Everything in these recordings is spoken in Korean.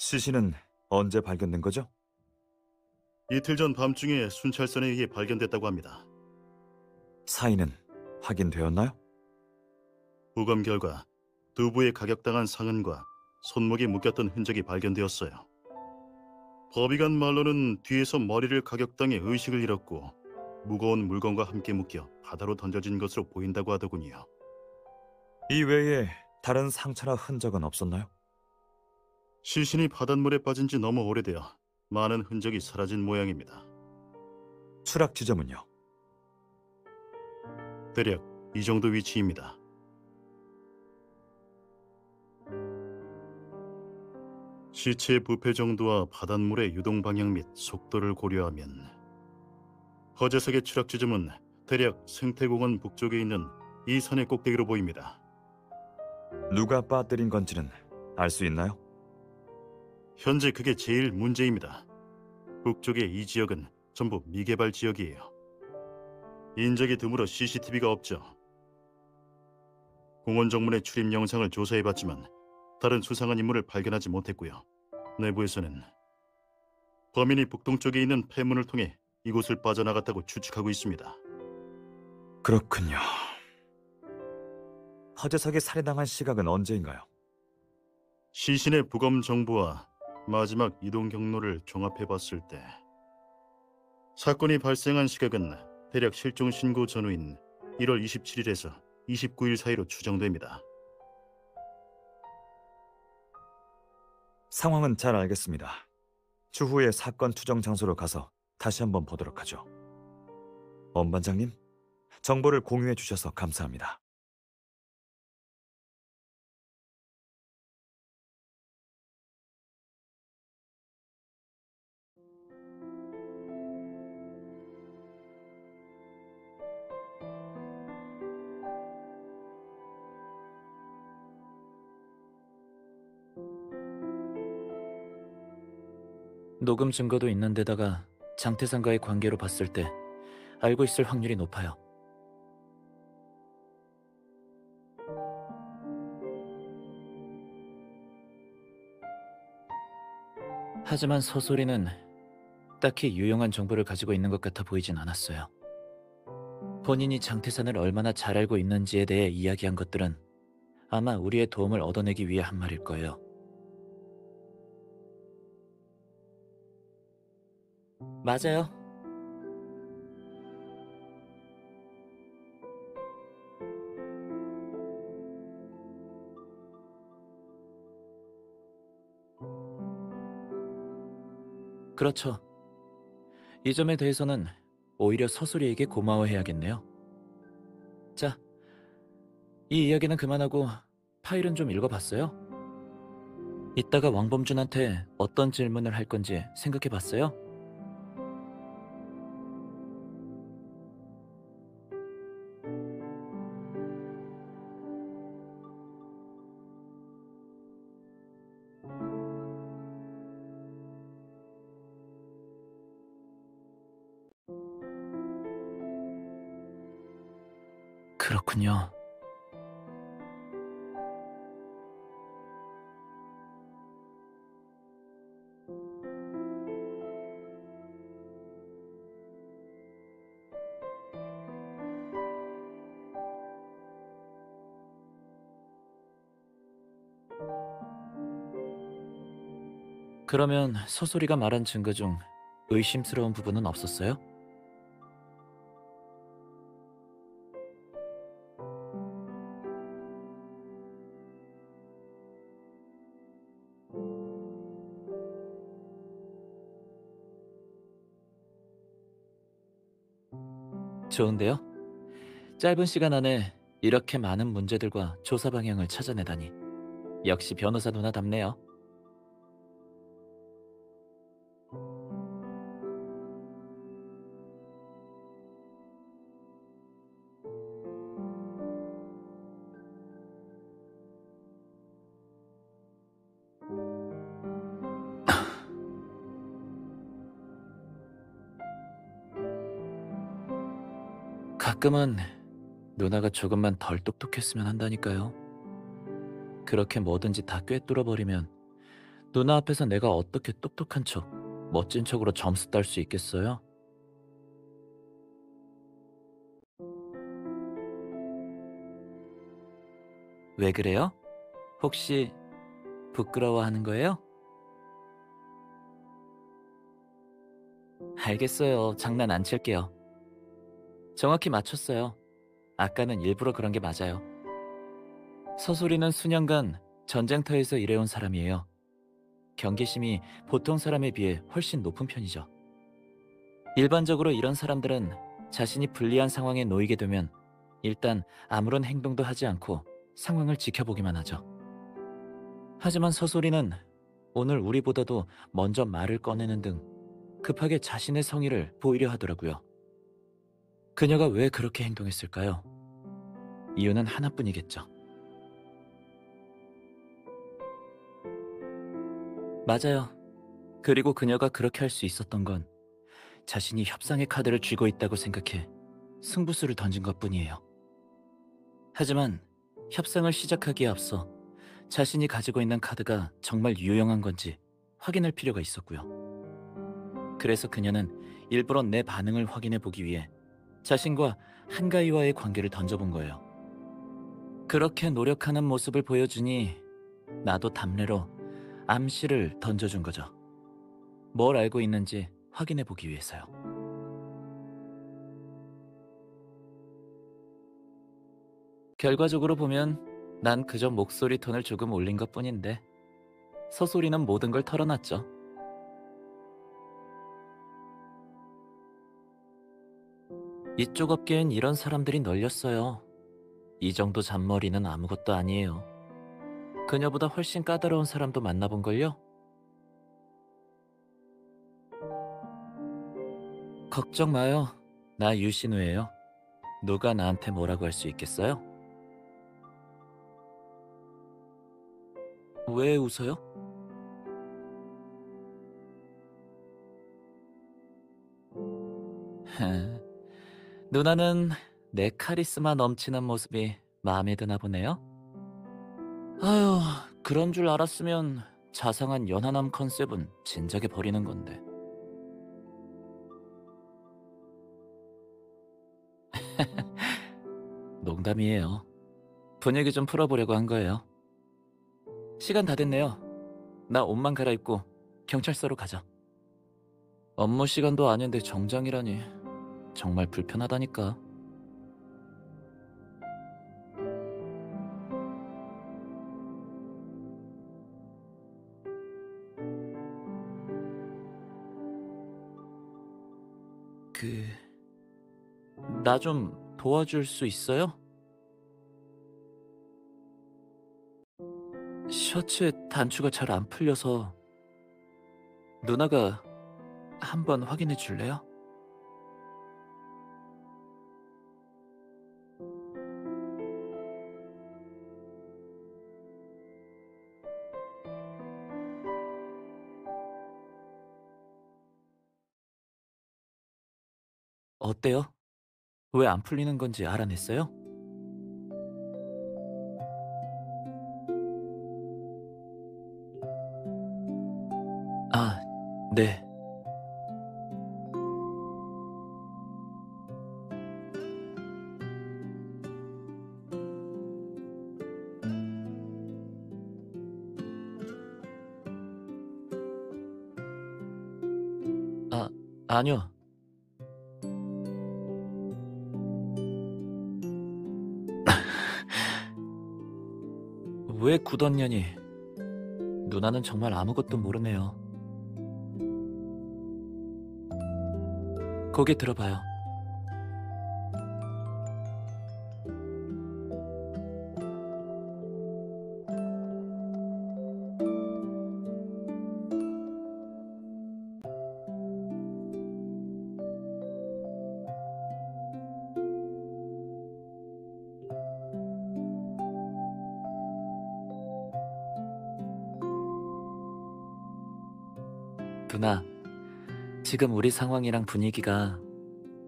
시신은 언제 발견된 거죠? 이틀 전 밤중에 순찰선에 의해 발견됐다고 합니다. 사인은 확인되었나요? 부검 결과 두부에 가격당한 상흔과 손목에 묶였던 흔적이 발견되었어요. 법의관 말로는 뒤에서 머리를 가격당해 의식을 잃었고 무거운 물건과 함께 묶여 바다로 던져진 것으로 보인다고 하더군요. 이 외에 다른 상처나 흔적은 없었나요? 시신이 바닷물에 빠진 지 너무 오래되어 많은 흔적이 사라진 모양입니다. 추락 지점은요? 대략 이 정도 위치입니다. 시체의 부패 정도와 바닷물의 유동 방향 및 속도를 고려하면 허재석의 추락 지점은 대략 생태공원 북쪽에 있는 이 산의 꼭대기로 보입니다. 누가 빠뜨린 건지는 알 수 있나요? 현재 그게 제일 문제입니다. 북쪽의 이 지역은 전부 미개발 지역이에요. 인적이 드물어 CCTV가 없죠. 공원 정문의 출입 영상을 조사해봤지만 다른 수상한 인물을 발견하지 못했고요. 내부에서는 범인이 북동쪽에 있는 폐문을 통해 이곳을 빠져나갔다고 추측하고 있습니다. 그렇군요. 허재석이 살해당한 시각은 언제인가요? 시신의 부검 정보와 마지막 이동 경로를 종합해봤을 때 사건이 발생한 시각은 대략 실종 신고 전후인 1월 27일에서 29일 사이로 추정됩니다. 상황은 잘 알겠습니다. 추후에 사건 투정 장소로 가서 다시 한번 보도록 하죠. 엄 반장님, 정보를 공유해 주셔서 감사합니다. 녹음 증거도 있는 데다가 장태산과의 관계로 봤을 때 알고 있을 확률이 높아요. 하지만 서소리는 딱히 유용한 정보를 가지고 있는 것 같아 보이진 않았어요. 본인이 장태산을 얼마나 잘 알고 있는지에 대해 이야기한 것들은 아마 우리의 도움을 얻어내기 위해 한 말일 거예요. 맞아요. 그렇죠. 이 점에 대해서는 오히려 서소리에게 고마워해야겠네요. 자, 이 이야기는 그만하고 파일은 좀 읽어봤어요? 이따가 왕범준한테 어떤 질문을 할 건지 생각해봤어요? 그렇군요. 그러면 서소리가 말한 증거 중 의심스러운 부분은 없었어요? 좋은데요? 짧은 시간 안에 이렇게 많은 문제들과 조사 방향을 찾아내다니. 역시 변호사 누나답네요. 가끔은 누나가 조금만 덜 똑똑했으면 한다니까요. 그렇게 뭐든지 다 꿰뚫어버리면 누나 앞에서 내가 어떻게 똑똑한 척, 멋진 척으로 점수 딸 수 있겠어요? 왜 그래요? 혹시 부끄러워하는 거예요? 알겠어요. 장난 안 칠게요. 정확히 맞췄어요. 아까는 일부러 그런 게 맞아요. 서소리는 수년간 전쟁터에서 일해온 사람이에요. 경계심이 보통 사람에 비해 훨씬 높은 편이죠. 일반적으로 이런 사람들은 자신이 불리한 상황에 놓이게 되면 일단 아무런 행동도 하지 않고 상황을 지켜보기만 하죠. 하지만 서소리는 오늘 우리보다도 먼저 말을 꺼내는 등 급하게 자신의 성의를 보이려 하더라고요. 그녀가 왜 그렇게 행동했을까요? 이유는 하나뿐이겠죠. 맞아요. 그리고 그녀가 그렇게 할 수 있었던 건 자신이 협상의 카드를 쥐고 있다고 생각해 승부수를 던진 것뿐이에요. 하지만 협상을 시작하기에 앞서 자신이 가지고 있는 카드가 정말 유용한 건지 확인할 필요가 있었고요. 그래서 그녀는 일부러 내 반응을 확인해 보기 위해 자신과 한가위와의 관계를 던져본 거예요. 그렇게 노력하는 모습을 보여주니 나도 답례로 암시를 던져준 거죠. 뭘 알고 있는지 확인해 보기 위해서요. 결과적으로 보면 난 그저 목소리 톤을 조금 올린 것뿐인데 서소리는 모든 걸 털어놨죠. 이쪽 업계엔 이런 사람들이 널렸어요. 이 정도 잔머리는 아무것도 아니에요. 그녀보다 훨씬 까다로운 사람도 만나본걸요? 걱정 마요. 나 유신우예요. 누가 나한테 뭐라고 할 수 있겠어요? 왜 웃어요? 누나는 내 카리스마 넘치는 모습이 마음에 드나 보네요? 아휴, 그런 줄 알았으면 자상한 연하남 컨셉은 진작에 버리는 건데. 농담이에요. 분위기 좀 풀어보려고 한 거예요. 시간 다 됐네요. 나 옷만 갈아입고 경찰서로 가자. 업무 시간도 아닌데 정장이라니 정말 불편하다니까. 나 좀 도와줄 수 있어요? 셔츠의 단추가 잘 안 풀려서 누나가 한번 확인해 줄래요? 어때요? 왜 안 풀리는 건지 알아냈어요? 아, 네. 아, 아니요. 왜 굳었냐니. 누나는 정말 아무것도 모르네요. 고개 들어봐요. 누나, 지금 우리 상황이랑 분위기가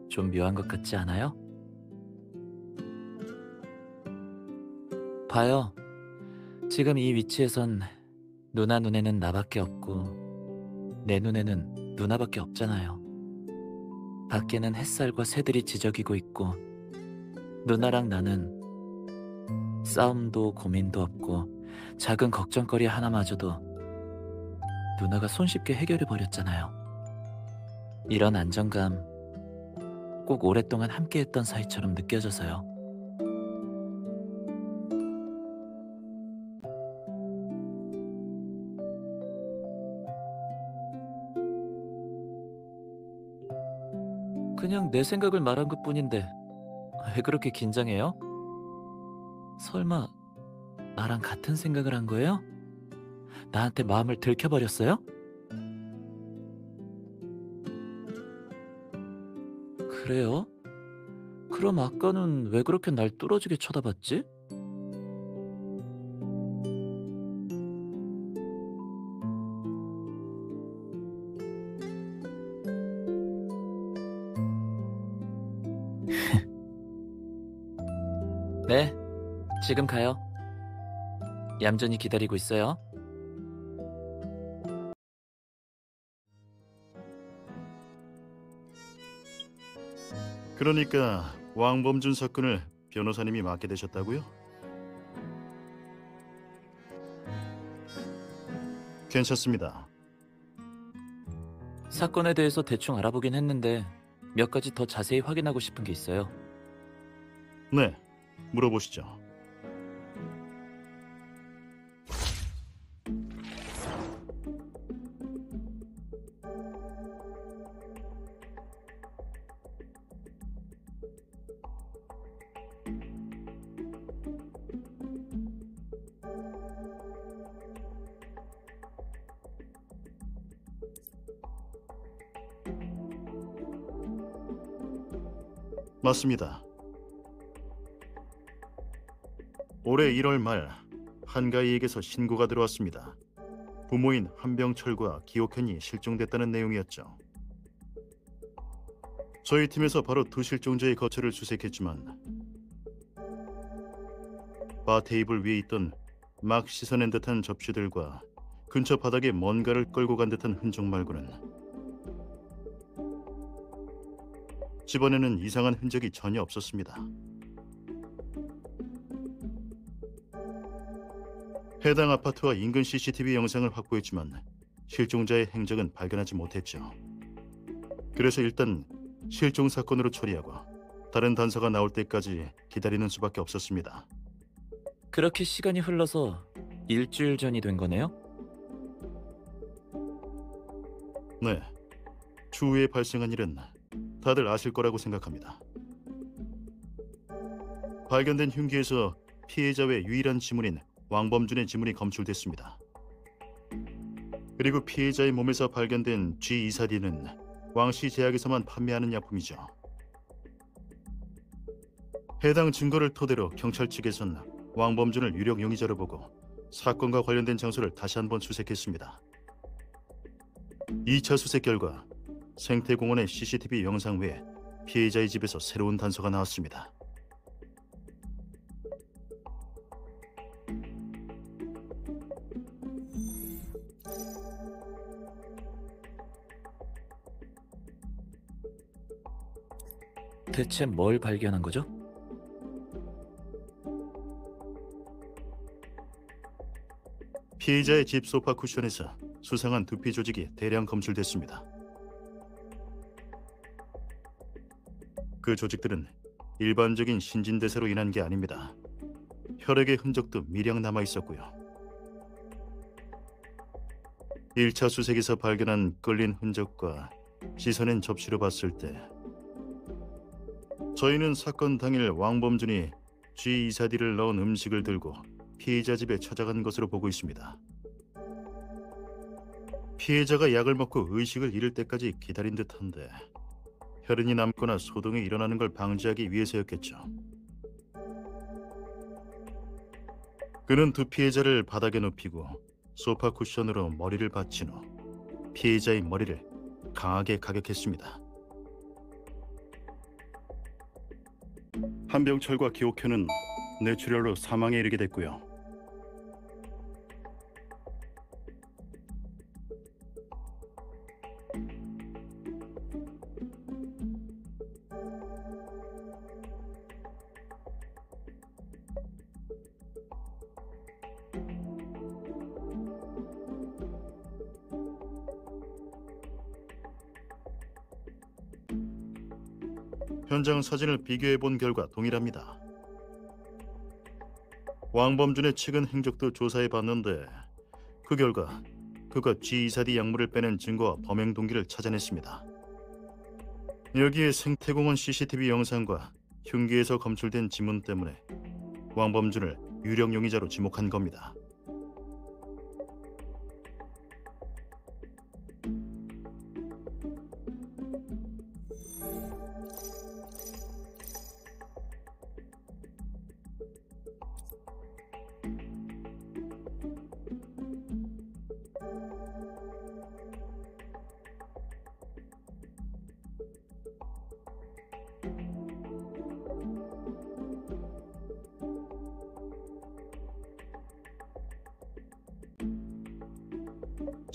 좀 묘한 것 같지 않아요? 봐요. 지금 이 위치에선 누나 눈에는 나밖에 없고 내 눈에는 누나밖에 없잖아요. 밖에는 햇살과 새들이 지저귀고 있고 누나랑 나는 싸움도 고민도 없고 작은 걱정거리 하나마저도 누나가 손쉽게 해결해버렸잖아요. 이런 안정감 꼭 오랫동안 함께했던 사이처럼 느껴져서요. 그냥 내 생각을 말한 것뿐인데 왜 그렇게 긴장해요? 설마 나랑 같은 생각을 한 거예요? 나한테 마음을 들켜버렸어요? 그래요? 그럼 아까는 왜 그렇게 날 뚫어지게 쳐다봤지? 네, 지금 가요. 얌전히 기다리고 있어요. 그러니까 왕범준 사건을 변호사님이 맡게 되셨다고요? 괜찮습니다. 사건에 대해서 대충 알아보긴 했는데 몇 가지 더 자세히 확인하고 싶은 게 있어요. 네, 물어보시죠. 맞습니다. 올해 1월 말 한가희에게서 신고가 들어왔습니다. 부모인 한병철과 기옥현이 실종됐다는 내용이었죠. 저희 팀에서 바로 두 실종자의 거처를 수색했지만 바 테이블 위에 있던 막 씻어낸 듯한 접시들과 근처 바닥에 뭔가를 끌고 간 듯한 흔적 말고는 집안에는 이상한 흔적이 전혀 없었습니다. 해당 아파트와 인근 CCTV 영상을 확보했지만 실종자의 행적은 발견하지 못했죠. 그래서 일단 실종 사건으로 처리하고 다른 단서가 나올 때까지 기다리는 수밖에 없었습니다. 그렇게 시간이 흘러서 일주일 전이 된 거네요? 네, 추후에 발생한 일은 다들 아실 거라고 생각합니다. 발견된 흉기에서 피해자 외 유일한 지문인 왕범준의 지문이 검출됐습니다. 그리고 피해자의 몸에서 발견된 G24D는 왕씨 제약에서만 판매하는 약품이죠. 해당 증거를 토대로 경찰 측에선 왕범준을 유력 용의자로 보고 사건과 관련된 장소를 다시 한번 수색했습니다. 2차 수색 결과 생태공원의 CCTV 영상 외에 피해자의 집에서 새로운 단서가 나왔습니다. 대체 뭘 발견한 거죠? 피해자의 집 소파 쿠션에서 수상한 두피 조직이 대량 검출됐습니다. 그 조직들은 일반적인 신진대사로 인한 게 아닙니다. 혈액의 흔적도 미량 남아 있었고요. 1차 수색에서 발견한 끌린 흔적과 씻어낸 접시로 봤을 때 저희는 사건 당일 왕범준이 G24D를 넣은 음식을 들고 피해자 집에 찾아간 것으로 보고 있습니다. 피해자가 약을 먹고 의식을 잃을 때까지 기다린 듯한데 혈흔이 남거나 소동이 일어나는 걸 방지하기 위해서였겠죠. 그는 두 피해자를 바닥에 눕히고 소파 쿠션으로 머리를 받친 후 피해자의 머리를 강하게 가격했습니다. 한병철과 기옥현은 뇌출혈로 사망에 이르게 됐고요. 현장 사진을 비교해 본 결과 동일합니다. 왕범준의 최근 행적도 조사해 봤는데 그 결과 그가 G24D 약물을 빼낸 증거와 범행 동기를 찾아냈습니다. 여기에 생태공원 CCTV 영상과 흉기에서 검출된 지문 때문에 왕범준을 유력 용의자로 지목한 겁니다.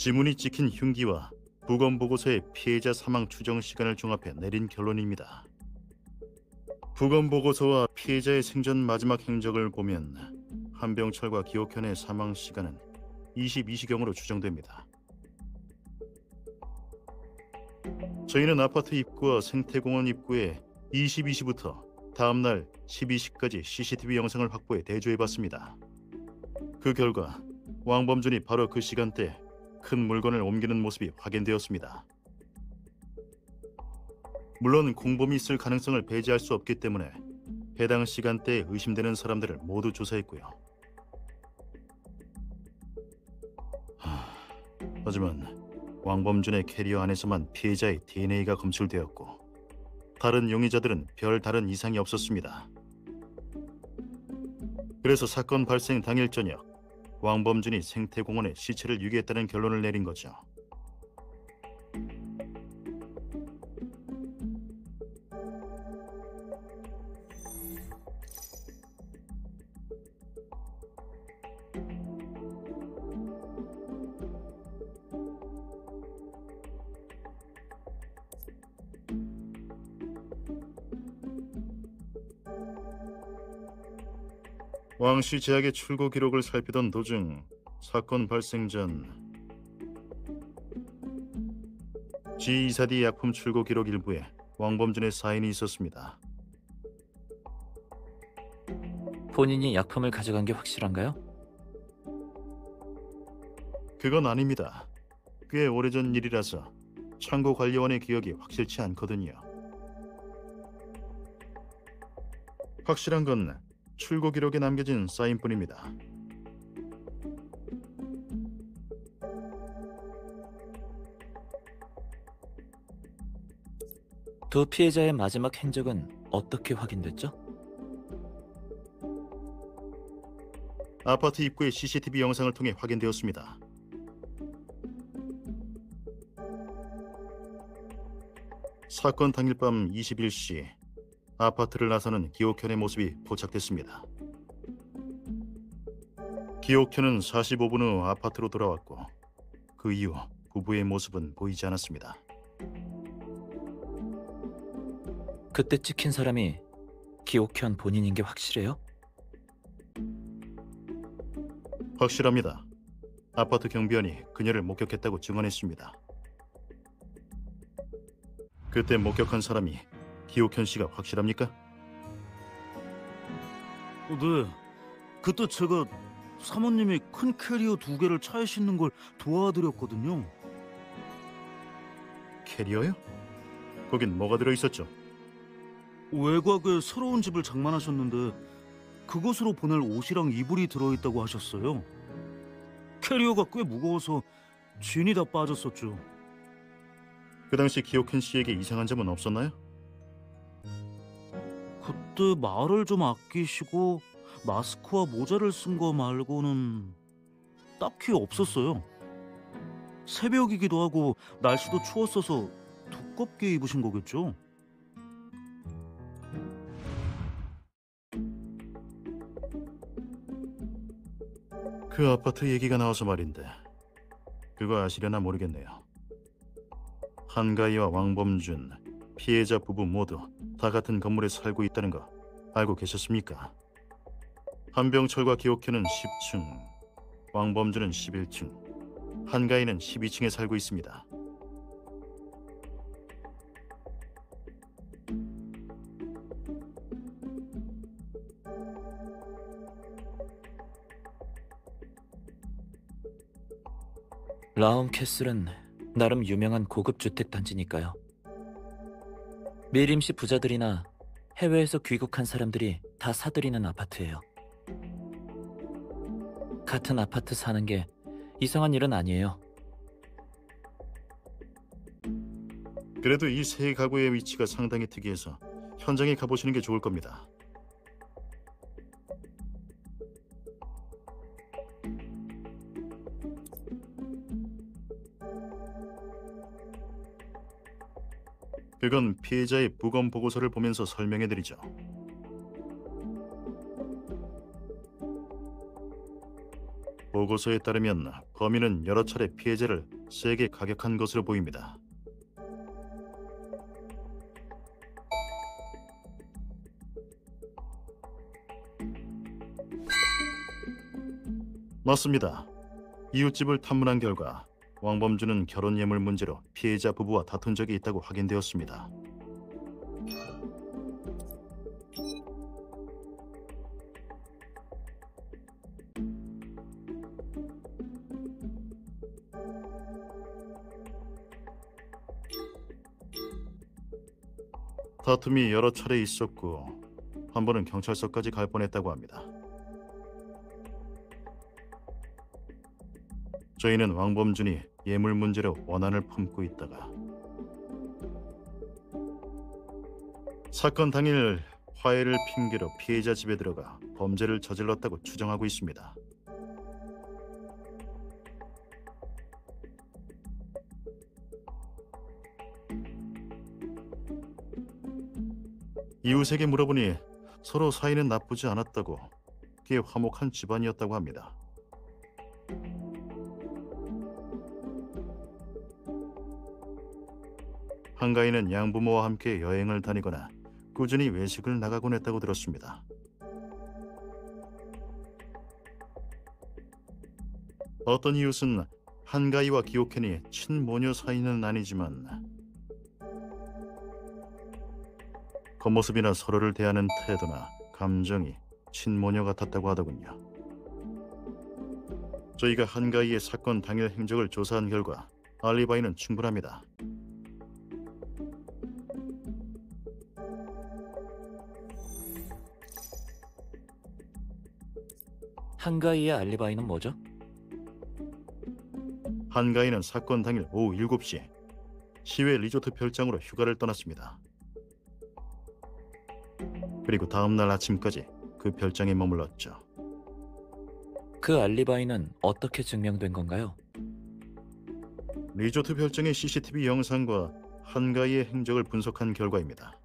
지문이 찍힌 흉기와 부검 보고서의 피해자 사망 추정 시간을 종합해 내린 결론입니다. 부검 보고서와 피해자의 생전 마지막 행적을 보면 한병철과 기옥현의 사망 시간은 22시경으로 추정됩니다. 저희는 아파트 입구와 생태공원 입구에 22시부터 다음날 12시까지 CCTV 영상을 확보해 대조해봤습니다. 그 결과 왕범준이 바로 그 시간대 큰 물건을 옮기는 모습이 확인되었습니다. 물론 공범이 있을 가능성을 배제할 수 없기 때문에 해당 시간대에 의심되는 사람들을 모두 조사했고요. 하지만 왕범준의 캐리어 안에서만 피해자의 DNA가 검출되었고 다른 용의자들은 별 다른 이상이 없었습니다. 그래서 사건 발생 당일 저녁 왕범준이 생태공원에 시체를 유기했다는 결론을 내린 거죠. 왕씨 제약의 출고 기록을 살피던 도중 사건 발생 전 G24D 약품 출고 기록 일부에 왕범준의 사인이 있었습니다. 본인이 약품을 가져간 게 확실한가요? 그건 아닙니다. 꽤 오래전 일이라서 창고 관리원의 기억이 확실치 않거든요. 확실한 건 출고 기록에 남겨진 사인뿐입니다. 두 피해자의 마지막 행적은 어떻게 확인됐죠? 아파트 입구의 CCTV 영상을 통해 확인되었습니다. 사건 당일 밤 21시 아파트를 나서는 기옥현의 모습이 포착됐습니다. 기옥현은 45분 후 아파트로 돌아왔고 그 이후 부부의 모습은 보이지 않았습니다. 그때 찍힌 사람이 기옥현 본인인 게 확실해요? 확실합니다. 아파트 경비원이 그녀를 목격했다고 증언했습니다. 그때 목격한 사람이 기옥현 씨가 확실합니까? 네. 그때 제가 사모님이 큰 캐리어 2개를 차에 싣는 걸 도와드렸거든요. 캐리어요? 거긴 뭐가 들어있었죠? 외곽에 새로운 집을 장만하셨는데 그곳으로 보낼 옷이랑 이불이 들어있다고 하셨어요. 캐리어가 꽤 무거워서 진이 다 빠졌었죠. 그 당시 기옥현 씨에게 이상한 점은 없었나요? 그때 말을 좀 아끼시고 마스크와 모자를 쓴 거 말고는 딱히 없었어요. 새벽이기도 하고 날씨도 추웠어서 두껍게 입으신 거겠죠? 그 아파트 얘기가 나와서 말인데 그거 아시려나 모르겠네요. 한가희와 왕범준, 피해자 부부 모두 다 같은 건물에 살고 있다는 거 알고 계셨습니까? 한병철과 기옥현은 10층, 왕범준은 11층, 한가희는 12층에 살고 있습니다. 라움 캐슬은 나름 유명한 고급 주택 단지니까요. 미림시 부자들이나 해외에서 귀국한 사람들이 다 사들이는 아파트예요. 같은 아파트 사는 게 이상한 일은 아니에요. 그래도 이 세 가구의 위치가 상당히 특이해서 현장에 가보시는 게 좋을 겁니다. 그건 피해자의 부검 보고서를 보면서 설명해드리죠. 보고서에 따르면 범인은 여러 차례 피해자를 세게 가격한 것으로 보입니다. 맞습니다. 이웃집을 탐문한 결과 왕범주는 결혼 예물 문제로 피해자 부부와 다툰 적이 있다고 확인되었습니다. 다툼이 여러 차례 있었고 한 번은 경찰서까지 갈 뻔했다고 합니다. 저희는 왕범준이 예물 문제로 원한을 품고 있다가 사건 당일 화해를 핑계로 피해자 집에 들어가 범죄를 저질렀다고 추정하고 있습니다. 이웃에게 물어보니 서로 사이는 나쁘지 않았다고, 꽤 화목한 집안이었다고 합니다. 한가인은 양부모와 함께 여행을 다니거나 꾸준히 외식을 나가곤 했다고 들었습니다. 어떤 이웃은 한가이와 기옥현이 친모녀 사이는 아니지만 겉모습이나 서로를 대하는 태도나 감정이 친모녀 같았다고 하더군요. 저희가 한가이의 사건 당일 행적을 조사한 결과 알리바이는 충분합니다. 한가이의 알리바이는 뭐죠? 한가인은 사건 당일 오후 7시 시외 리조트 별장으로 휴가를 떠났습니다. 그리고 다음 날 아침까지 그 별장에 머물렀죠. 그 알리바이는 어떻게 증명된 건가요? 리조트 별장의 CCTV 영상과 한가이의 행적을 분석한 결과입니다.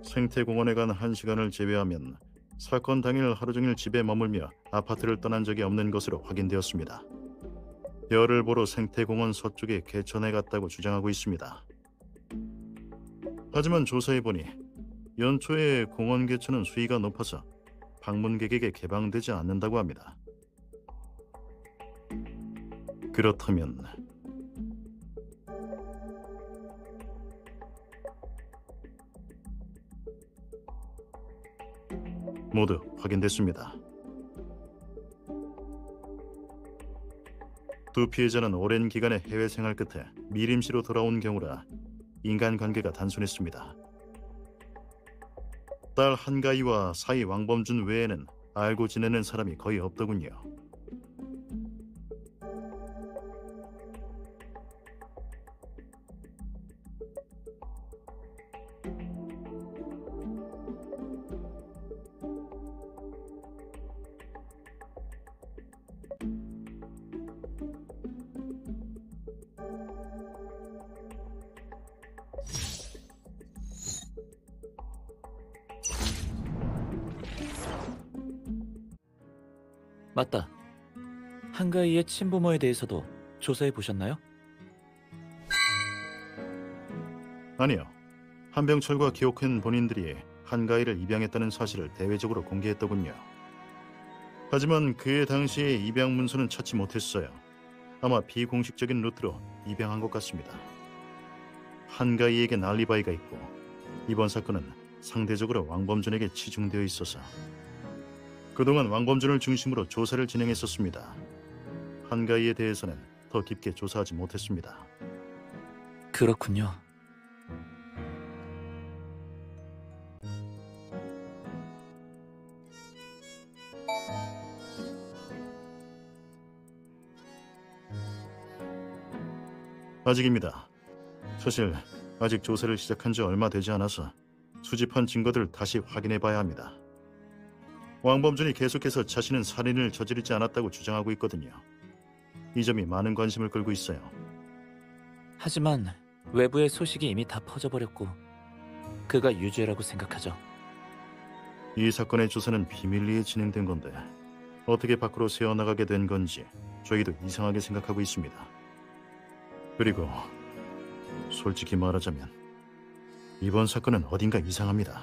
생태공원에 간 1시간을 제외하면 사건 당일 하루 종일 집에 머물며 아파트를 떠난 적이 없는 것으로 확인되었습니다. 별을 보러 생태공원 서쪽에 개천에 갔다고 주장하고 있습니다. 하지만 조사해보니 연초에 공원 개천은 수위가 높아서 방문객에게 개방되지 않는다고 합니다. 그렇다면 모두 확인됐습니다. 두 피해자는 오랜 기간의 해외 생활 끝에 미림시로 돌아온 경우라 인간관계가 단순했습니다. 딸 한가희와 사위 왕범준 외에는 알고 지내는 사람이 거의 없더군요. 맞다. 한가이의 친부모에 대해서도 조사해 보셨나요? 아니요. 한병철과 기옥현 본인들이 한가희를 입양했다는 사실을 대외적으로 공개했더군요. 하지만 그해 당시에 입양 문서는 찾지 못했어요. 아마 비공식적인 루트로 입양한 것 같습니다. 한가희에겐 알리바이가 있고 이번 사건은 상대적으로 왕범준에게 치중되어 있어서 그동안 왕범준을 중심으로 조사를 진행했었습니다. 한가위에 대해서는 더 깊게 조사하지 못했습니다. 그렇군요. 아직입니다. 사실 아직 조사를 시작한 지 얼마 되지 않아서 수집한 증거들을 다시 확인해 봐야 합니다. 왕범준이 계속해서 자신은 살인을 저지르지 않았다고 주장하고 있거든요. 이 점이 많은 관심을 끌고 있어요. 하지만 외부의 소식이 이미 다 퍼져버렸고 그가 유죄라고 생각하죠. 이 사건의 조사는 비밀리에 진행된 건데 어떻게 밖으로 새어나가게 된 건지 저희도 이상하게 생각하고 있습니다. 그리고 솔직히 말하자면 이번 사건은 어딘가 이상합니다.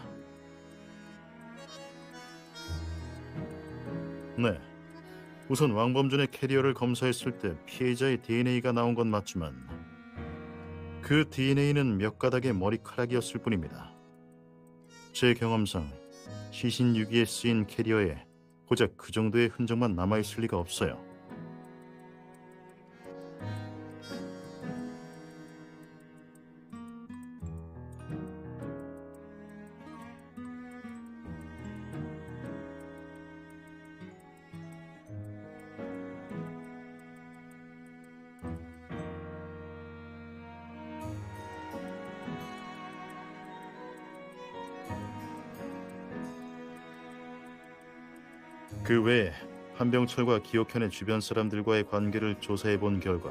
네, 우선 왕범준의 캐리어를 검사했을 때 피해자의 DNA가 나온 건 맞지만 그 DNA는 몇 가닥의 머리카락이었을 뿐입니다. 제 경험상 시신 유기에 쓰인 캐리어에 고작 그 정도의 흔적만 남아있을 리가 없어요. 그 외에 한병철과 기옥현의 주변 사람들과의 관계를 조사해 본 결과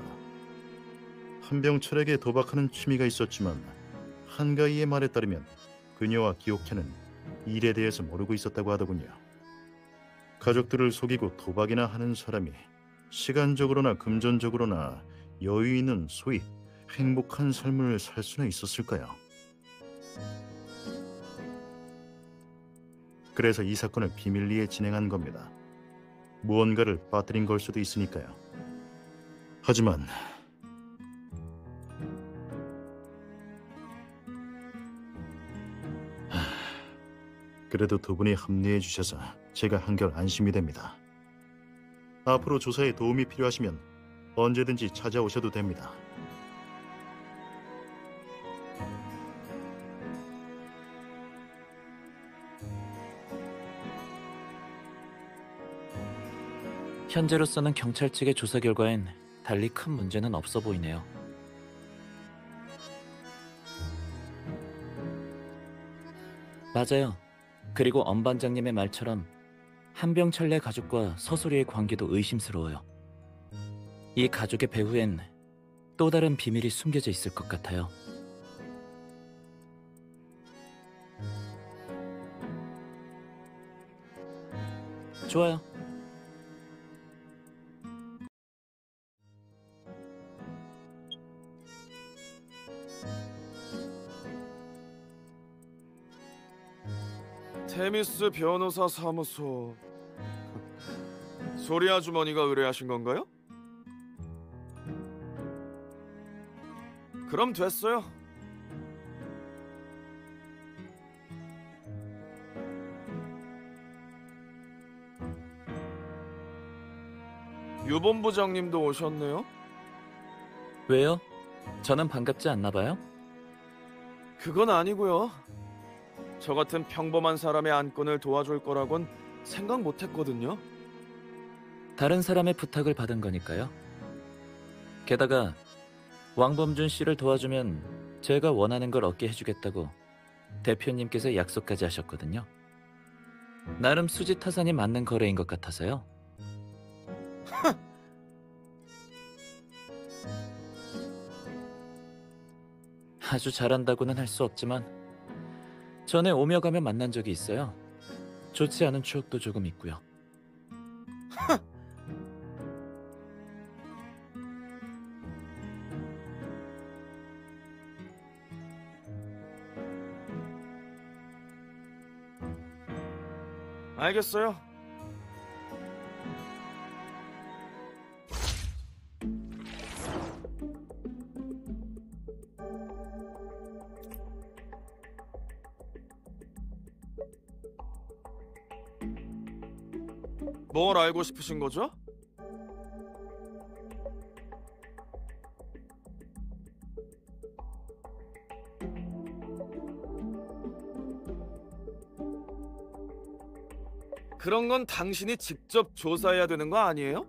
한병철에게 도박하는 취미가 있었지만 한가희의 말에 따르면 그녀와 기옥현은 일에 대해서 모르고 있었다고 하더군요. 가족들을 속이고 도박이나 하는 사람이 시간적으로나 금전적으로나 여유 있는 소위 행복한 삶을 살 수는 있었을까요? 그래서 이 사건을 비밀리에 진행한 겁니다. 무언가를 빠뜨린 걸 수도 있으니까요. 하지만 그래도 두 분이 합류해 주셔서 제가 한결 안심이 됩니다. 앞으로 조사에 도움이 필요하시면 언제든지 찾아오셔도 됩니다. 현재로서는 경찰 측의 조사 결과엔 달리 큰 문제는 없어 보이네요. 맞아요. 그리고 엄 반장님의 말처럼 한병철네 가족과 서소리의 관계도 의심스러워요. 이 가족의 배후엔 또 다른 비밀이 숨겨져 있을 것 같아요. 좋아요. 테미스 변호사 사무소. 소리 아주머니가 의뢰하신 건가요? 그럼 됐어요. 유 본부장님도 오셨네요. 왜요? 저는 반갑지 않나 봐요? 그건 아니고요. 저 같은 평범한 사람의 안건을 도와줄 거라곤 생각 못했거든요. 다른 사람의 부탁을 받은 거니까요. 게다가 왕범준 씨를 도와주면 제가 원하는 걸 얻게 해주겠다고 대표님께서 약속까지 하셨거든요. 나름 수지타산이 맞는 거래인 것 같아서요. 아주 잘한다고는 할 수 없지만 전에 오며 가며 만난 적이 있어요. 좋지 않은 추억도 조금 있고요. 알겠어요. 뭘 알고 싶으신 거죠? 그런 건 당신이 직접 조사해야 되는 거 아니에요?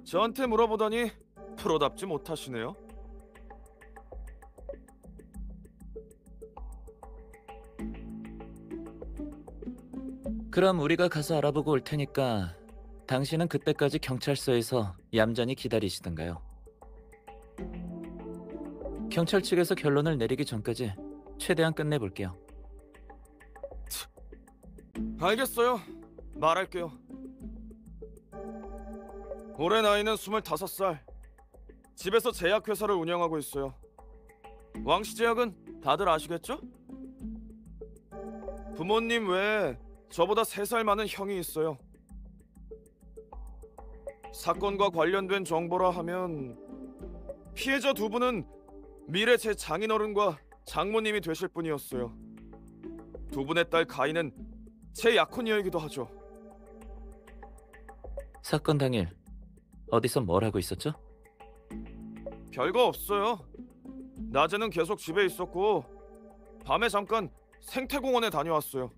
저한테 물어보다니 프로답지 못하시네요. 그럼 우리가 가서 알아보고 올 테니까 당신은 그때까지 경찰서에서 얌전히 기다리시던가요. 경찰 측에서 결론을 내리기 전까지 최대한 끝내볼게요. 알겠어요. 말할게요. 올해 나이는 25살. 집에서 제약회사를 운영하고 있어요. 왕시제약은 다들 아시겠죠? 부모님 외에 저보다 3살 많은 형이 있어요. 사건과 관련된 정보라 하면 피해자 2분은 미래 제 장인어른과 장모님이 되실 분이었어요. 2분의 딸 가인은 제 약혼녀이기도 하죠. 사건 당일 어디서 뭘 하고 있었죠? 별거 없어요. 낮에는 계속 집에 있었고 밤에 잠깐 생태공원에 다녀왔어요.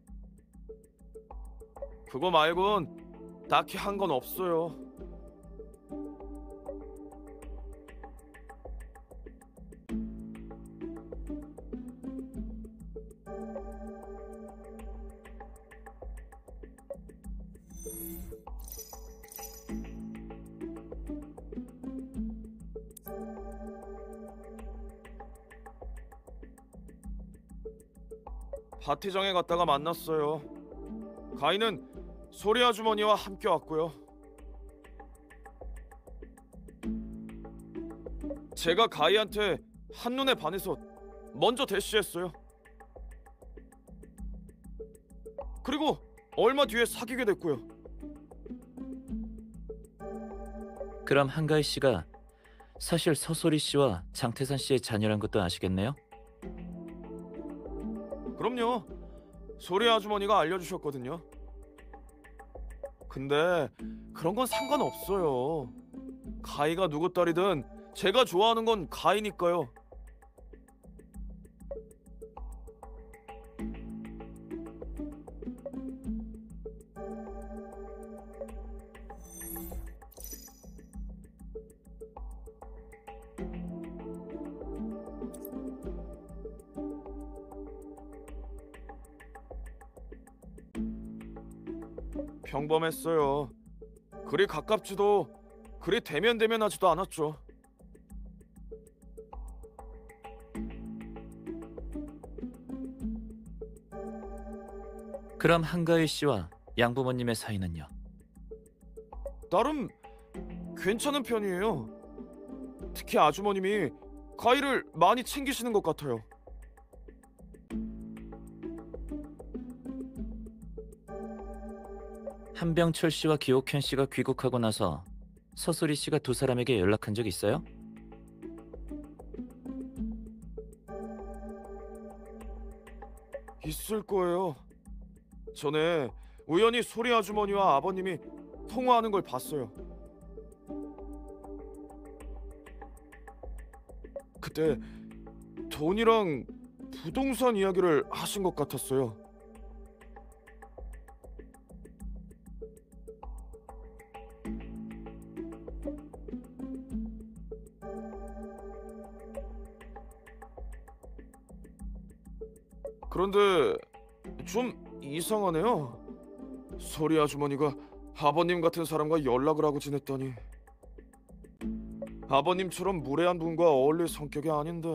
그거 말곤 딱히 한 건 없어요. 파티장에 갔다가 만났어요. 가인은 소리 아주머니와 함께 왔고요. 제가 가희한테 한눈에 반해서 먼저 대시했어요. 그리고 얼마 뒤에 사귀게 됐고요. 그럼 한가희 씨가 사실 서소리 씨와 장태산 씨의 자녀란 것도 아시겠네요? 그럼요. 소리 아주머니가 알려주셨거든요. 근데 그런 건 상관없어요. 가희가 누구 딸이든 제가 좋아하는 건 가희니까요. 평범했어요. 그리 가깝지도 그리 대면대면하지도 않았죠. 그럼 한가희 씨와 양부모님의 사이는요? 나름 괜찮은 편이에요. 특히 아주머님이 가희를 많이 챙기시는 것 같아요. 한병철 씨와 기옥현 씨가 귀국하고 나서 서소리 씨가 2사람에게 연락한 적 있어요? 있을 거예요. 전에 우연히 소리 아주머니와 아버님이 통화하는 걸 봤어요. 그때 돈이랑 부동산 이야기를 하신 것 같았어요. 그런데 좀 이상하네요. 소리 아주머니가 아버님 같은 사람과 연락을 하고 지냈다니. 아버님처럼 무례한 분과 어울릴 성격이 아닌데.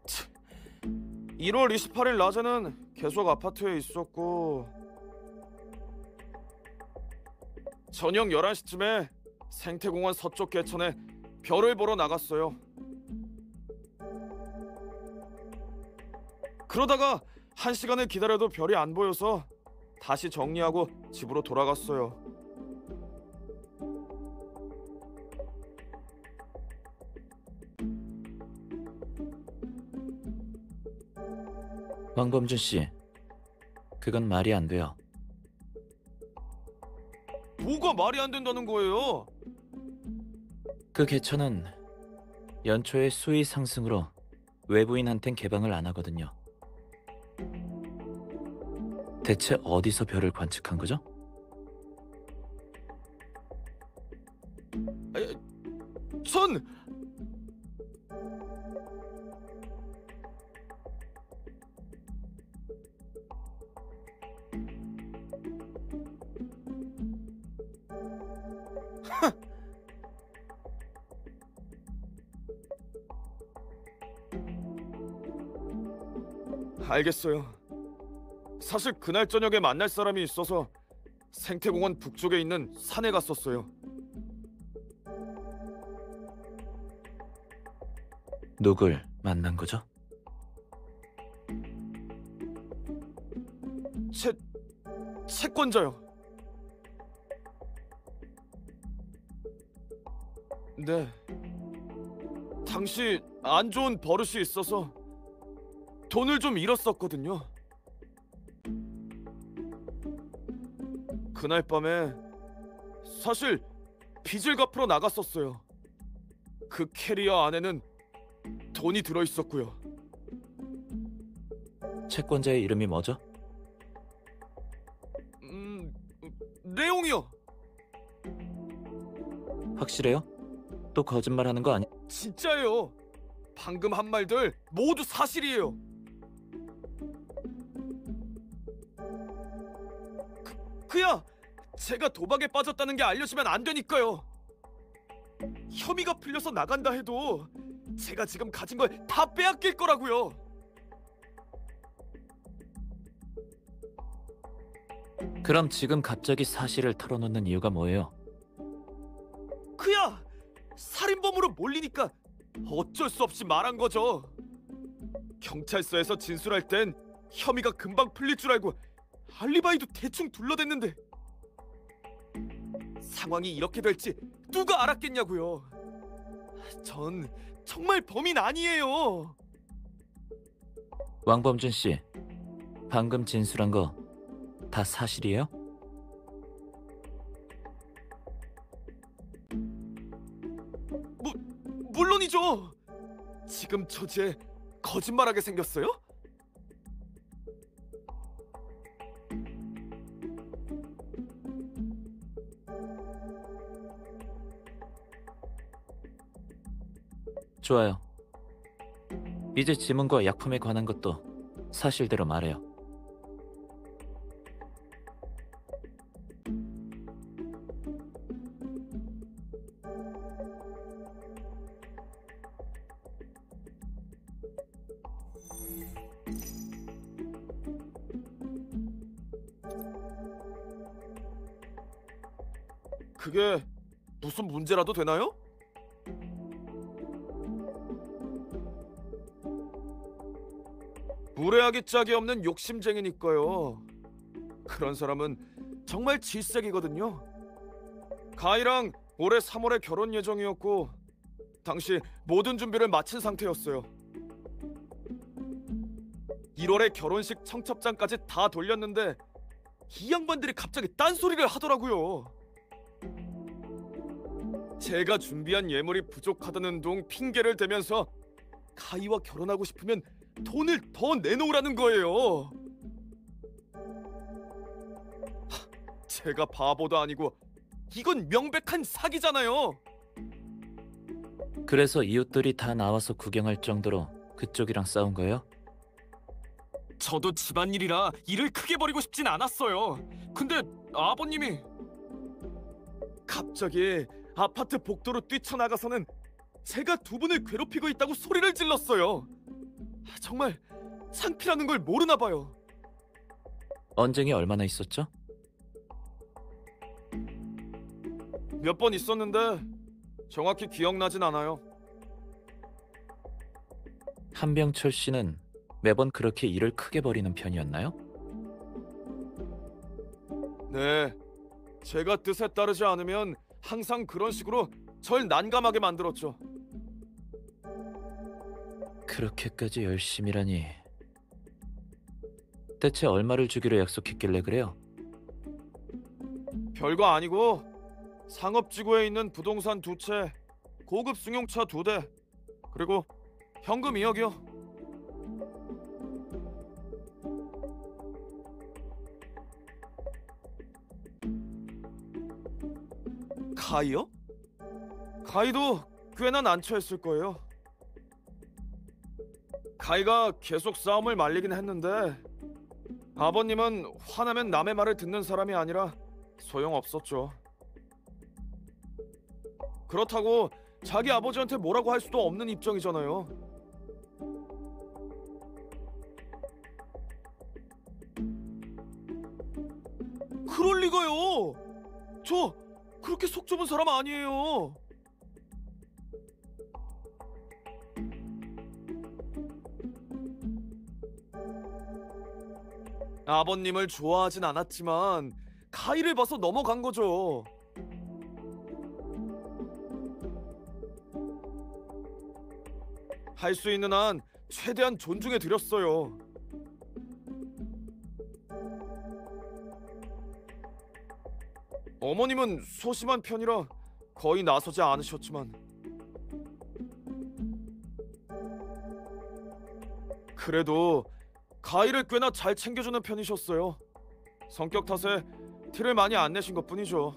치, 1월 28일 낮에는 계속 아파트에 있었고 저녁 11시쯤에 생태공원 서쪽 개천에 별을 보러 나갔어요. 그러다가 1시간을 기다려도 별이 안 보여서 다시 정리하고 집으로 돌아갔어요. 왕범준 씨, 그건 말이 안 돼요. 뭐가 말이 안 된다는 거예요? 그 개천은 연초에 수위 상승으로 외부인한텐 개방을 안 하거든요. 대체 어디서 별을 관측한 거죠? 전 알겠어요. 사실 그날 저녁에 만날 사람이 있어서 생태공원 북쪽에 있는 산에 갔었어요. 누굴 만난 거죠? 채권자요. 네. 당시 안 좋은 버릇이 있어서 돈을 좀 잃었었거든요. 그날 밤에 사실 빚을 갚으러 나갔었어요. 그 캐리어 안에는 돈이 들어 있었고요. 채권자의 이름이 뭐죠? 내용이요. 확실해요? 또 거짓말하는 거 아니? 진짜예요. 방금 한 말들 모두 사실이에요. 그야 제가 도박에 빠졌다는 게 알려지면 안 되니까요. 혐의가 풀려서 나간다 해도 제가 지금 가진 걸 다 빼앗길 거라고요. 그럼 지금 갑자기 사실을 털어놓는 이유가 뭐예요? 그야 살인범으로 몰리니까 어쩔 수 없이 말한 거죠. 경찰서에서 진술할 땐 혐의가 금방 풀릴 줄 알고 알리바이도 대충 둘러댔는데 상황이 이렇게 될지 누가 알았겠냐고요. 전 정말 범인 아니에요. 왕범준 씨, 방금 진술한 거 다 사실이에요? 물론이죠. 지금 처지에 거짓말하게 생겼어요? 좋아요. 이제 지문과 약품에 관한 것도 사실대로 말해요. 그게 무슨 문제라도 되나요? 무례하기 짝이 없는 욕심쟁이니까요. 그런 사람은 정말 질색이거든요. 가희랑 올해 3월에 결혼 예정이었고 당시 모든 준비를 마친 상태였어요. 1월에 결혼식 청첩장까지 다 돌렸는데 이 양반들이 갑자기 딴소리를 하더라고요. 제가 준비한 예물이 부족하다는 둥 핑계를 대면서 가희와 결혼하고 싶으면 돈을 더 내놓으라는 거예요. 제가 바보도 아니고 이건 명백한 사기잖아요. 그래서 이웃들이 다 나와서 구경할 정도로 그쪽이랑 싸운 거예요? 저도 집안일이라 일을 크게 벌이고 싶진 않았어요. 근데 아버님이 갑자기 아파트 복도로 뛰쳐나가서는 제가 두 분을 괴롭히고 있다고 소리를 질렀어요. 정말 창피라는 걸 모르나 봐요. 언쟁이 얼마나 있었죠? 몇 번 있었는데 정확히 기억나진 않아요. 한병철 씨는 매번 그렇게 일을 크게 벌이는 편이었나요? 네, 제가 뜻에 따르지 않으면 항상 그런 식으로 절 난감하게 만들었죠. 그렇게까지 열심히라니. 대체 얼마를 주기로 약속했길래 그래요? 별거 아니고 상업지구에 있는 부동산 2채, 고급 승용차 2대, 그리고 현금 2억이요. 가이요? 가이도 꽤나 난처했을 거예요. 가이가 계속 싸움을 말리긴 했는데 아버님은 화나면 남의 말을 듣는 사람이 아니라 소용없었죠. 그렇다고 자기 아버지한테 뭐라고 할 수도 없는 입장이잖아요. 그럴 리가요. 저 그렇게 속 좁은 사람 아니에요. 아버님을 좋아하진 않았지만 가이를 봐서 넘어간 거죠. 할 수 있는 한 최대한 존중해 드렸어요. 어머님은 소심한 편이라 거의 나서지 않으셨지만 그래도 가이를 꽤나 잘 챙겨주는 편이셨어요. 성격 탓에 티를 많이 안 내신 것뿐이죠.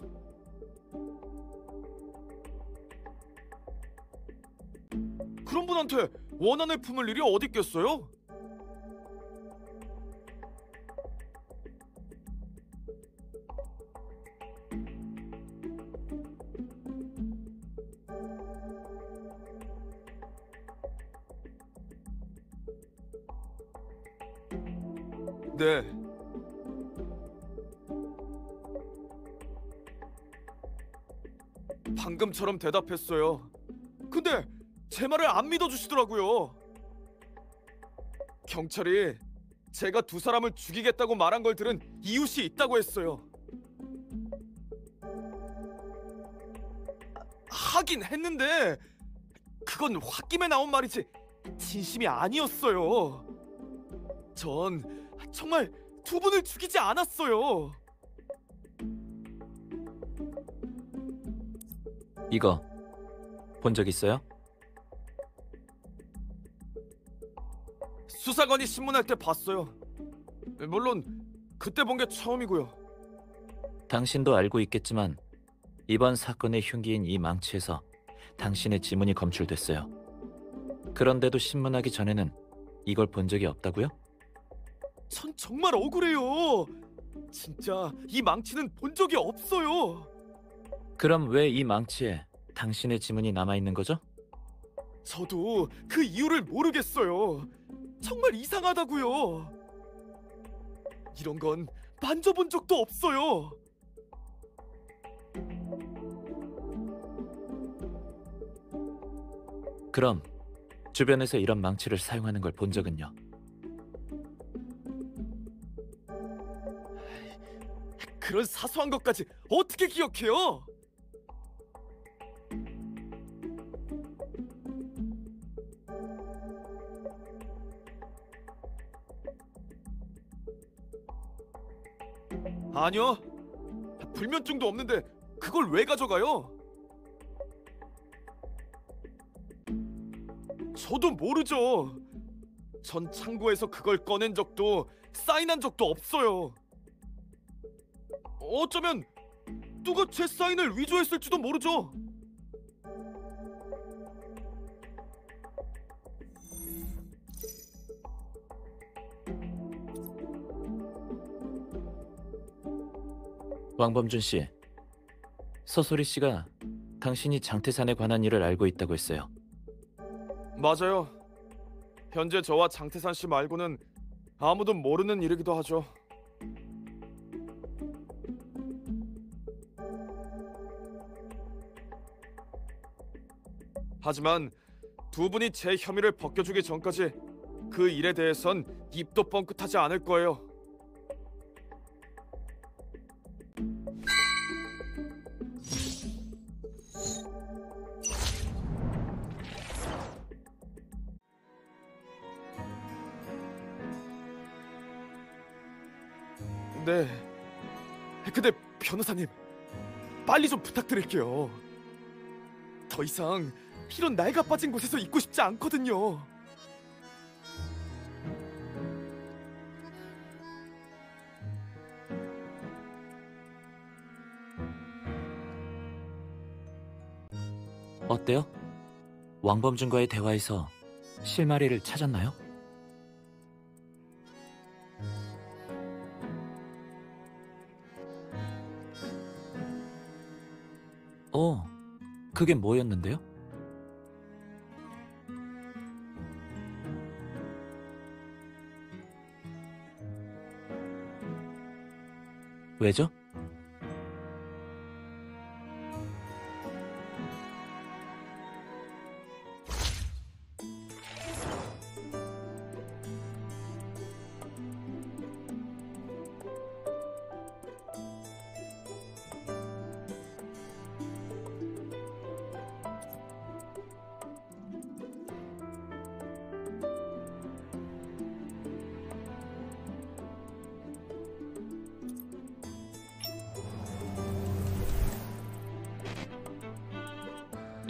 그런 분한테 원한을 품을 일이 어디 있겠어요? 네. 방금처럼 대답했어요. 근데 제 말을 안 믿어주시더라고요. 경찰이 제가 2사람을 죽이겠다고 말한 걸 들은 이웃이 있다고 했어요. 하긴 했는데 그건 홧김에 나온 말이지 진심이 아니었어요. 전 정말 2분을 죽이지 않았어요. 이거 본 적 있어요? 수사관이 신문할 때 봤어요. 물론 그때 본 게 처음이고요. 당신도 알고 있겠지만 이번 사건의 흉기인 이 망치에서 당신의 지문이 검출됐어요. 그런데도 신문하기 전에는 이걸 본 적이 없다고요? 전 정말 억울해요. 진짜 이 망치는 본 적이 없어요. 그럼 왜 이 망치에 당신의 지문이 남아있는 거죠? 저도 그 이유를 모르겠어요. 정말 이상하다고요. 이런 건 만져본 적도 없어요. 그럼 주변에서 이런 망치를 사용하는 걸 본 적은요? 그런 사소한 것까지 어떻게 기억해요? 아니요. 불면증도 없는데 그걸 왜 가져가요? 저도 모르죠. 전 창고에서 그걸 꺼낸 적도 사인한 적도 없어요. 어쩌면 누가 제 사인을 위조했을지도 모르죠. 왕범준 씨, 서소리 씨가 당신이 장태산에 관한 일을 알고 있다고 했어요. 맞아요. 현재 저와 장태산 씨 말고는 아무도 모르는 일이기도 하죠. 하지만 2분이 제 혐의를 벗겨주기 전까지 그 일에 대해선 입도 뻥끗하지 않을 거예요. 네. 근데 변호사님, 빨리 좀 부탁드릴게요. 더 이상 이런 낡아 빠진 곳에서 있고 싶지 않거든요. 어때요? 왕범준과의 대화에서 실마리를 찾았나요? 그게 뭐였는데요? 왜죠?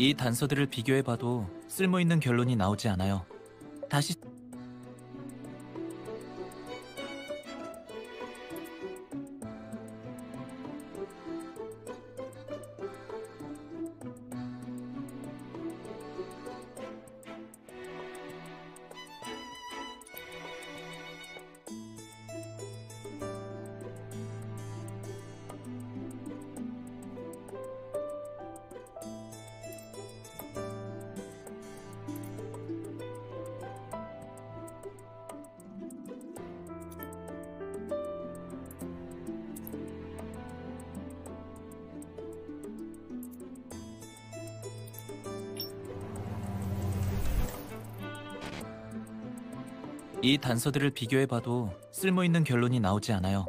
이 단서들을 비교해봐도 쓸모있는 결론이 나오지 않아요. 다시 이 단서들을 비교해봐도 쓸모있는 결론이 나오지 않아요.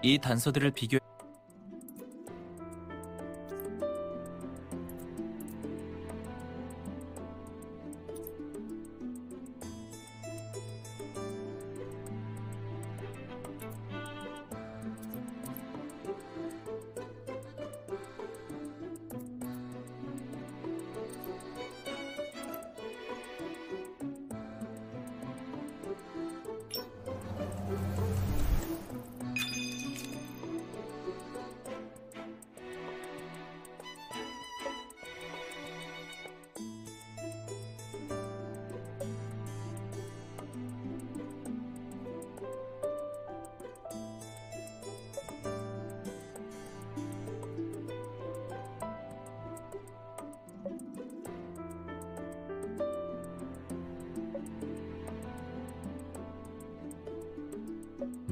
이 단서들을 비교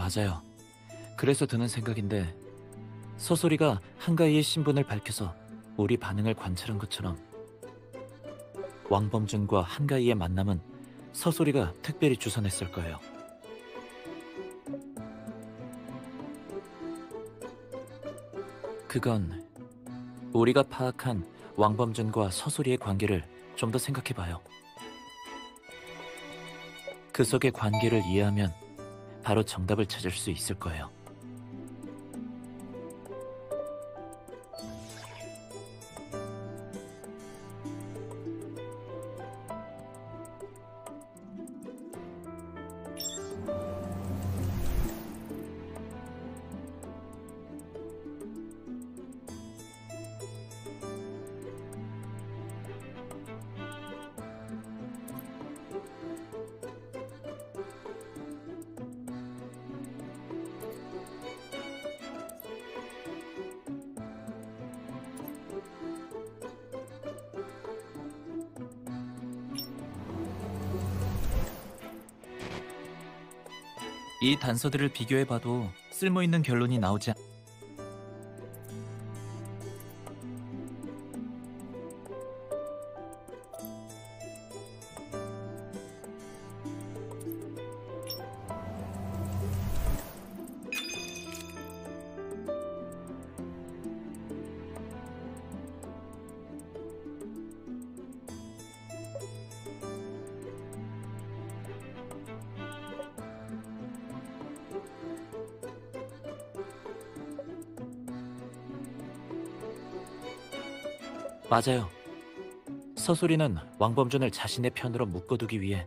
맞아요. 그래서 드는 생각인데 서소리가 한가희의 신분을 밝혀서 우리 반응을 관찰한 것처럼 왕범준과 한가희의 만남은 서소리가 특별히 주선했을 거예요. 그건 우리가 파악한 왕범준과 서소리의 관계를 좀 더 생각해봐요. 그 속의 관계를 이해하면 바로 정답을 찾을 수 있을 거예요. 이 단서들을 비교해봐도 쓸모있는 결론이 나오지 않... 맞아요. 서소리는 왕범준을 자신의 편으로 묶어두기 위해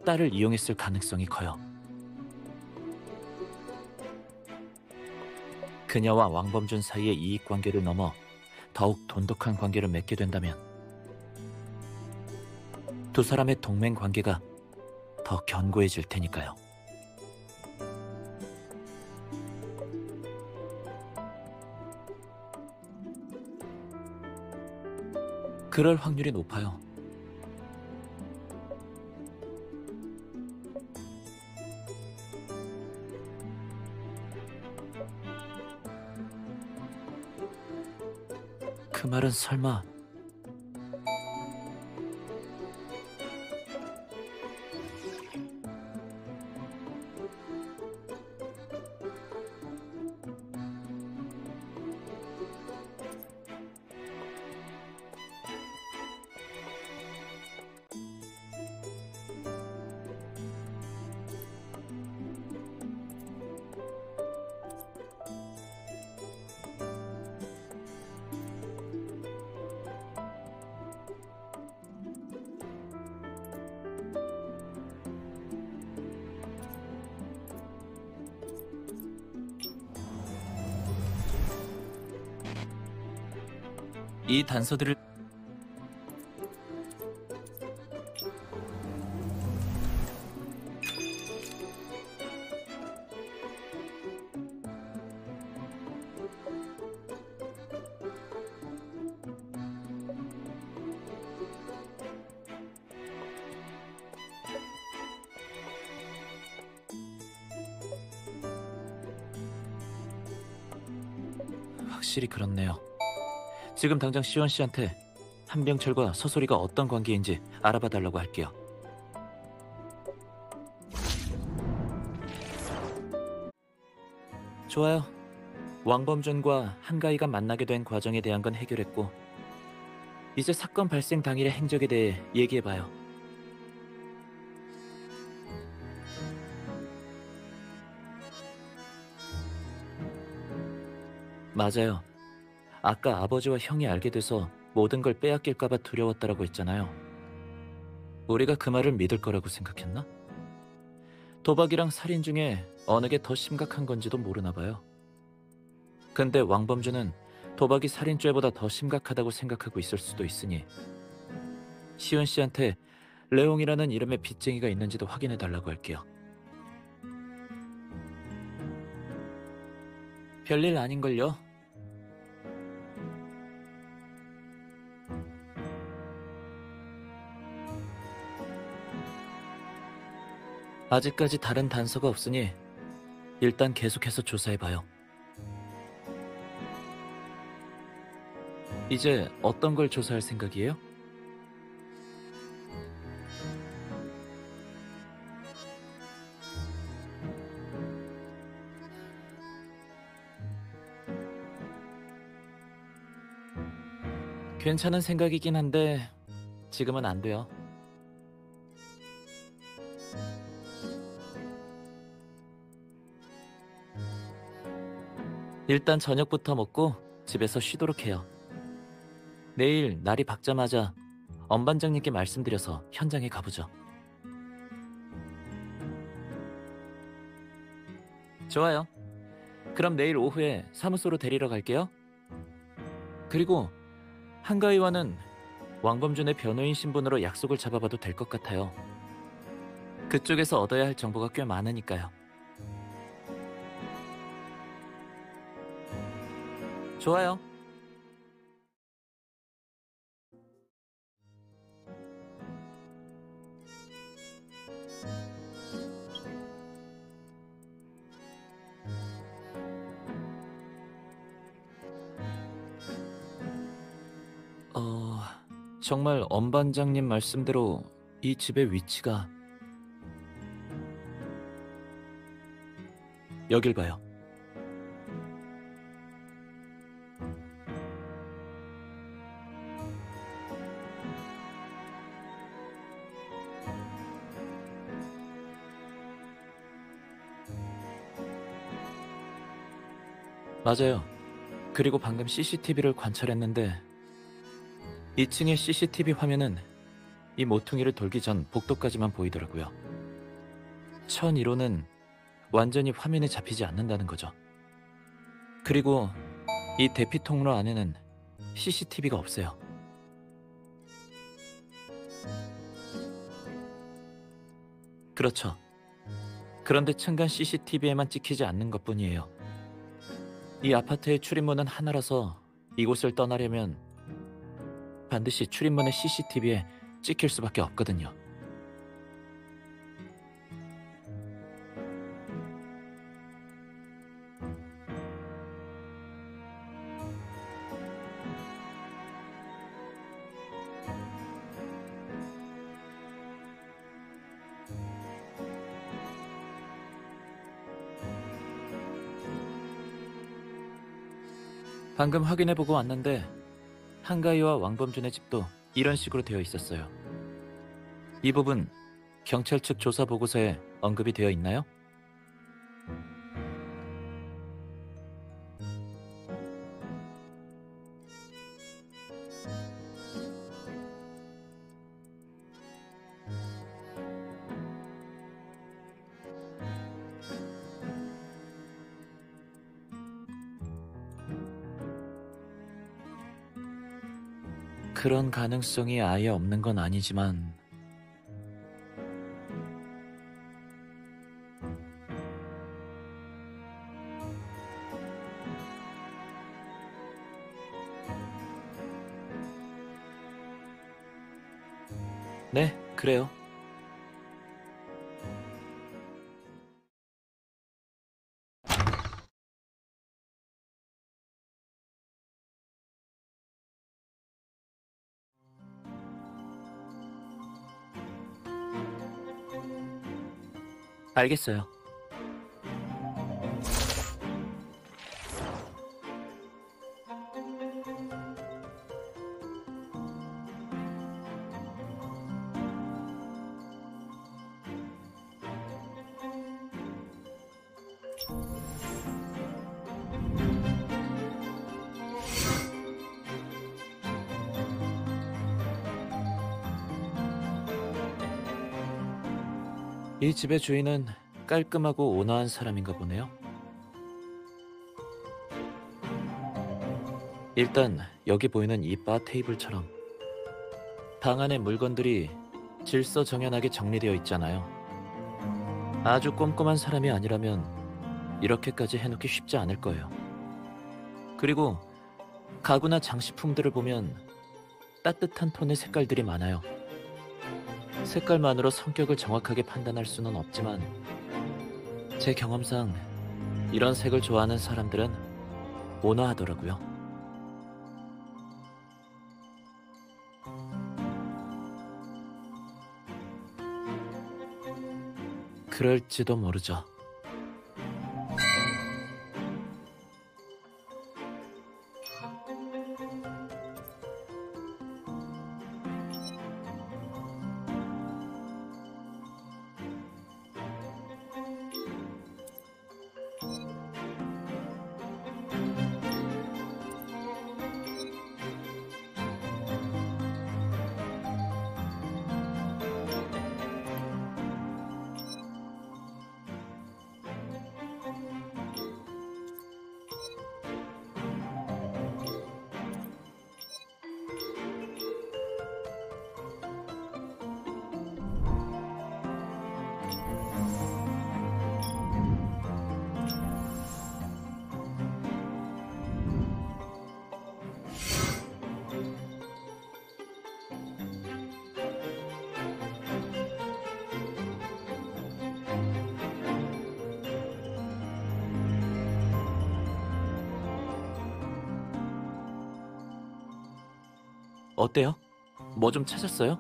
딸을 이용했을 가능성이 커요. 그녀와 왕범준 사이의 이익관계를 넘어 더욱 돈독한 관계를 맺게 된다면 두 사람의 동맹 관계가 더 견고해질 테니까요. 그럴 확률이 높아요. 그 말은 설마 이 단서들을 확실히 그렇네요. 지금 당장 시원 씨한테 한병철과 서소리가 어떤 관계인지 알아봐 달라고 할게요. 좋아요. 왕범준과 한가희가 만나게 된 과정에 대한 건 해결했고 이제 사건 발생 당일의 행적에 대해 얘기해봐요. 맞아요. 아까 아버지와 형이 알게 돼서 모든 걸 빼앗길까봐 두려웠다라고 했잖아요. 우리가 그 말을 믿을 거라고 생각했나? 도박이랑 살인 중에 어느 게 더 심각한 건지도 모르나 봐요. 근데 왕범준은 도박이 살인죄보다 더 심각하다고 생각하고 있을 수도 있으니 시은 씨한테 레옹이라는 이름의 빚쟁이가 있는지도 확인해 달라고 할게요. 별일 아닌걸요? 아직까지 다른 단서가 없으니 일단 계속해서 조사해봐요. 이제 어떤 걸 조사할 생각이에요? 괜찮은 생각이긴 한데 지금은 안 돼요. 일단 저녁부터 먹고 집에서 쉬도록 해요. 내일 날이 밝자마자 엄 반장님께 말씀드려서 현장에 가보죠. 좋아요. 그럼 내일 오후에 사무소로 데리러 갈게요. 그리고 한가위와는 왕범준의 변호인 신분으로 약속을 잡아봐도 될 것 같아요. 그쪽에서 얻어야 할 정보가 꽤 많으니까요. 좋아요. 정말 엄 반장님 말씀대로 이 집의 위치가 여길 봐요. 맞아요. 그리고 방금 CCTV를 관찰했는데 2층의 CCTV 화면은 이 모퉁이를 돌기 전 복도까지만 보이더라고요. 1001호는 완전히 화면에 잡히지 않는다는 거죠. 그리고 이 대피 통로 안에는 CCTV가 없어요. 그렇죠. 그런데 층간 CCTV에만 찍히지 않는 것뿐이에요. 이 아파트의 출입문은 하나라서 이곳을 떠나려면 반드시 출입문의 CCTV에 찍힐 수밖에 없거든요. 방금 확인해보고 왔는데 한가희와 왕범준의 집도 이런 식으로 되어 있었어요. 이 부분 경찰 측 조사 보고서에 언급이 되어 있나요? 그런 가능성이 아예 없는 건 아니지만 네, 그래요. 알겠어요. 이 집의 주인은 깔끔하고 온화한 사람인가 보네요. 일단 여기 보이는 이 바 테이블처럼 방 안의 물건들이 질서정연하게 정리되어 있잖아요. 아주 꼼꼼한 사람이 아니라면 이렇게까지 해놓기 쉽지 않을 거예요. 그리고 가구나 장식품들을 보면 따뜻한 톤의 색깔들이 많아요. 색깔만으로 성격을 정확하게 판단할 수는 없지만 제 경험상 이런 색을 좋아하는 사람들은 온화하더라고요. 그럴지도 모르죠. 어때요? 뭐 좀 찾았어요?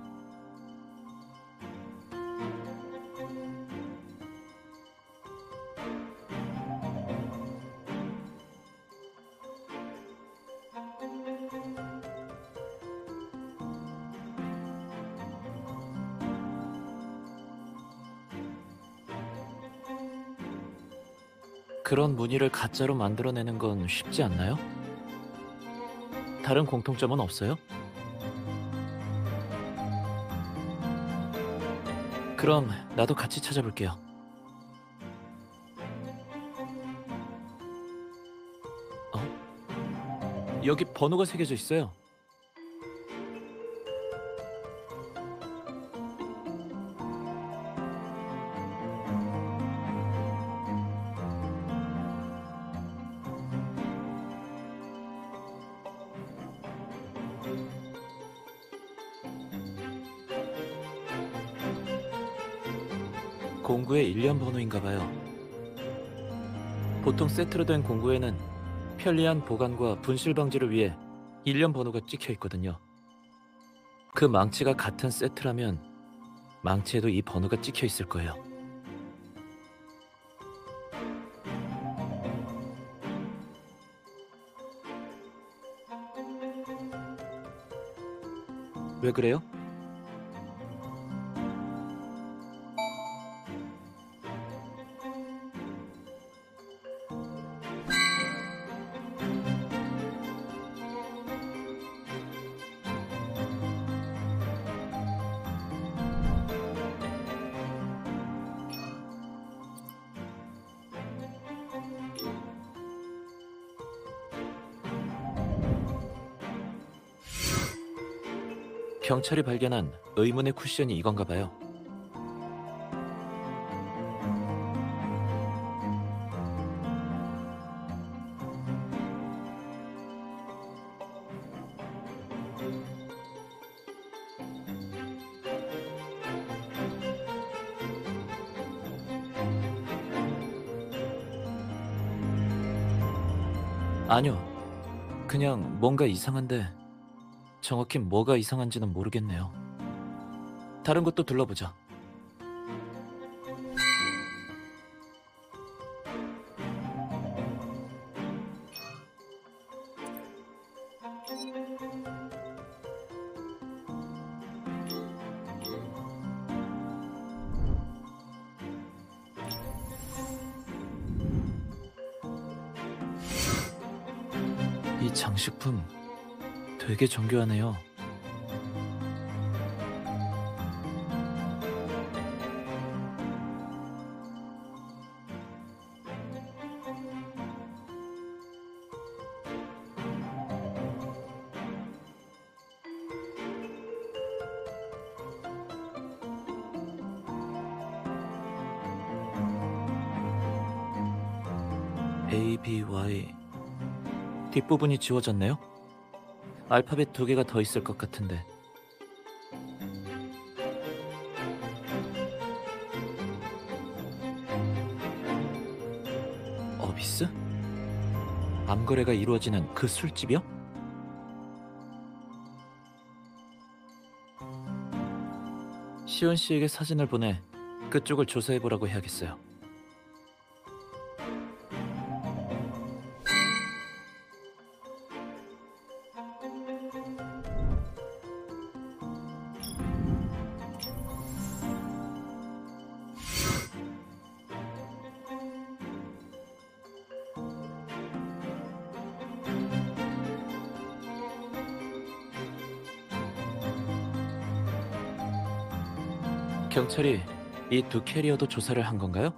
그런 무늬를 가짜로 만들어내는 건 쉽지 않나요? 다른 공통점은 없어요? 그럼 나도 같이 찾아볼게요. 여기 번호가 새겨져 있어요. 공구의 일련 번호인가 봐요. 보통 세트로 된 공구에는 편리한 보관과 분실 방지를 위해 일련 번호가 찍혀 있거든요. 그 망치가 같은 세트라면 망치에도 이 번호가 찍혀 있을 거예요. 왜 그래요? 경찰이 발견한 의문의 쿠션이 이건가 봐요. 아니요. 그냥 뭔가 이상한데 정확히 뭐가 이상한지는 모르겠네요. 다른 곳도 둘러보자. 이 장식품 되게 정교하네요. A, B, Y 뒷부분이 지워졌네요. 알파벳 2개가 더 있을 것 같은데. 어비스? 암거래가 이루어지는 그 술집이요? 시온 씨에게 사진을 보내 그쪽을 조사해보라고 해야겠어요. 경찰이 이 두 캐리어도 조사를 한 건가요?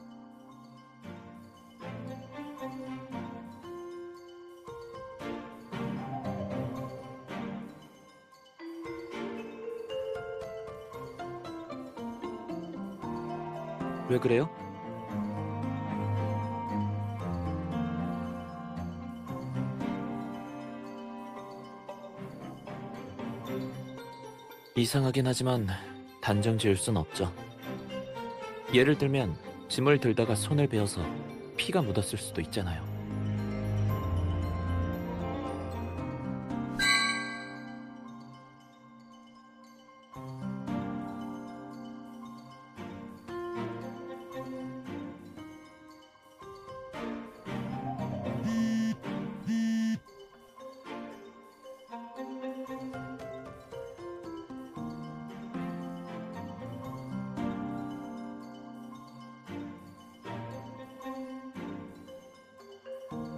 왜 그래요? 이상하긴 하지만 단정 지을 순 없죠. 예를 들면 짐을 들다가 손을 베어서 피가 묻었을 수도 있잖아요.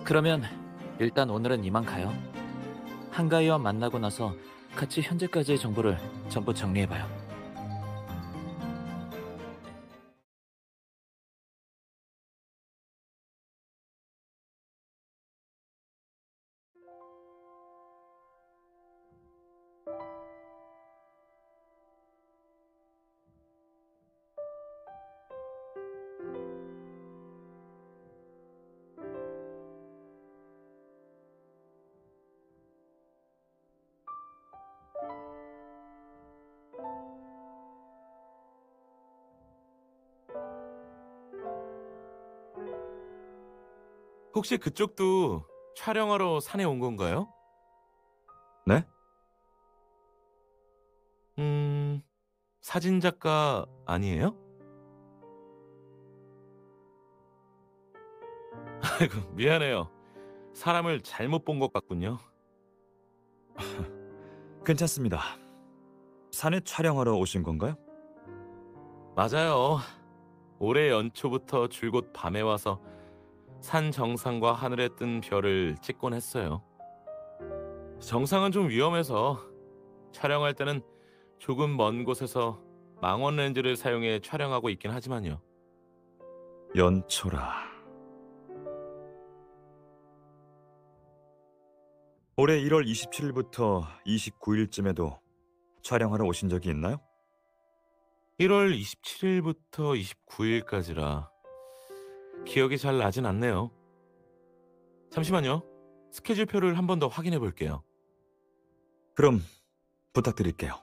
그러면 일단 오늘은 이만 가요. 한가위와 만나고 나서 같이 현재까지의 정보를 전부 정리해봐요. 혹시 그쪽도 촬영하러 산에 온 건가요? 네? 사진 작가 아니에요? 아이고, 미안해요. 사람을 잘못 본 것 같군요. 괜찮습니다. 산에 촬영하러 오신 건가요? 맞아요. 올해 연초부터 줄곧 밤에 와서 산 정상과 하늘에 뜬 별을 찍곤 했어요. 정상은 좀 위험해서 촬영할 때는 조금 먼 곳에서 망원 렌즈를 사용해 촬영하고 있긴 하지만요. 연초라. 올해 1월 27일부터 29일쯤에도 촬영하러 오신 적이 있나요? 1월 27일부터 29일까지라 기억이 잘 나진 않네요. 잠시만요. 스케줄표를 한 번 더 확인해 볼게요. 그럼 부탁드릴게요.